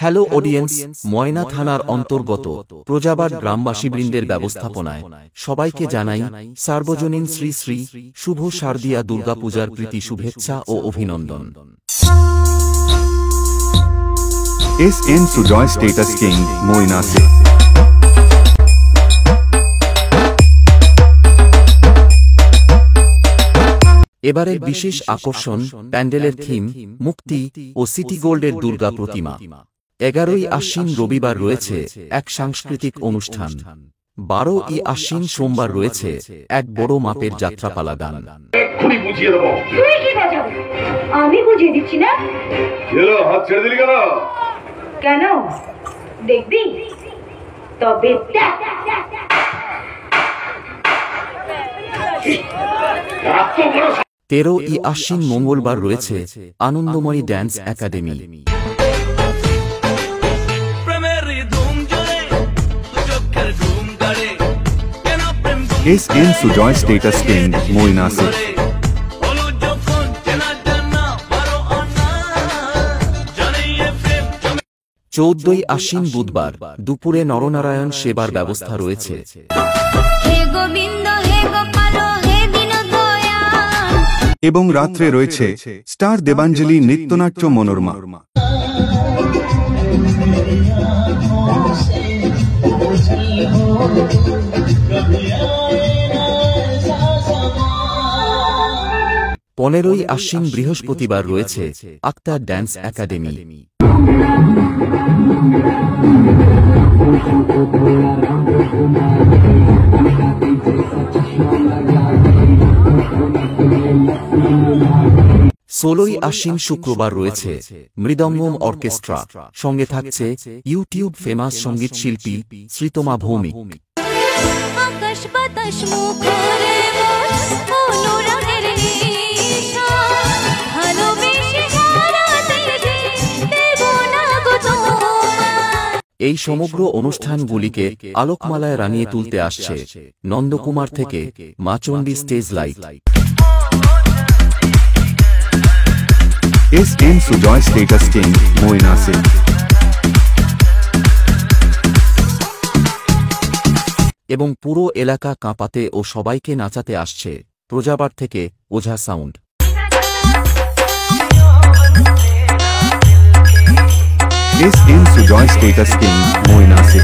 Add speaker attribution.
Speaker 1: Hello audience, ময়না থানার অন্তর্গত প্রজাবাড় গ্রামবাসীবৃন্দের ব্যবস্থাপনায় সবাইকে জানাই সার্বজনীন শ্রী শ্রী শুভ শারদীয়া দুর্গাপূজার প্রীতি শুভেচ্ছা ও অভিনন্দন।
Speaker 2: SN Sujoy Status King, Moina Se.
Speaker 1: এবারের বিশেষ আকর্ষণ প্যান্ডেলের থিম মুক্তি ও সিটি গোল্ডের দুর্গা প্রতিমা। 11ই আশ্বিন রবিবার রয়েছে এক সাংস্কৃতিক অনুষ্ঠান। 12ই আশ্বিন সোমবার রয়েছে এক বড় মাপের যাত্রাপালা গান।
Speaker 3: আমি বুঝিয়ে দিচ্ছি না। হাত ছেড়ে দিলি কেন? কেন দেখবি? তবে
Speaker 1: 13ই আশ্বিন মঙ্গলবার রয়েছে Anandamoyi dance academy.
Speaker 2: SN Sujoy Status King, Moina Se.
Speaker 1: 14ই আশ্বিন বুধবার দুপুরে নরনারায়ণ সেবার ব্যবস্থা রয়েছে।
Speaker 2: এবং রাত্রে রয়েছে স্টার দেবাঞ্জলি নৃত্যনাট্য মনোরমা।
Speaker 1: পনেরোই আশ্বিন বৃহস্পতিবার রয়েছে আক্তার ড্যান্স একাডেমি। ষোলোই আশ্বিন শুক্রবার রয়েছে মৃদঙ্গম অর্কেস্ট্রা, সঙ্গে থাকছে ইউটিউব ফেমাস সঙ্গীত শিল্পী শ্রীতমা ভৌমিক। এই সমগ্র অনুষ্ঠানগুলিকে আলোকমালায় রানিয়ে তুলতে আসছে নন্দকুমার থেকে Machandi stage light.
Speaker 2: SN Sujoy Status King, Moina Se.
Speaker 1: এবং পুরো এলাকা কাঁপাতে ও সবাইকে নাচাতে আসছে প্রজাবাড় থেকে ওঝা sound.
Speaker 2: SN Sujoy Status King, Moina Se.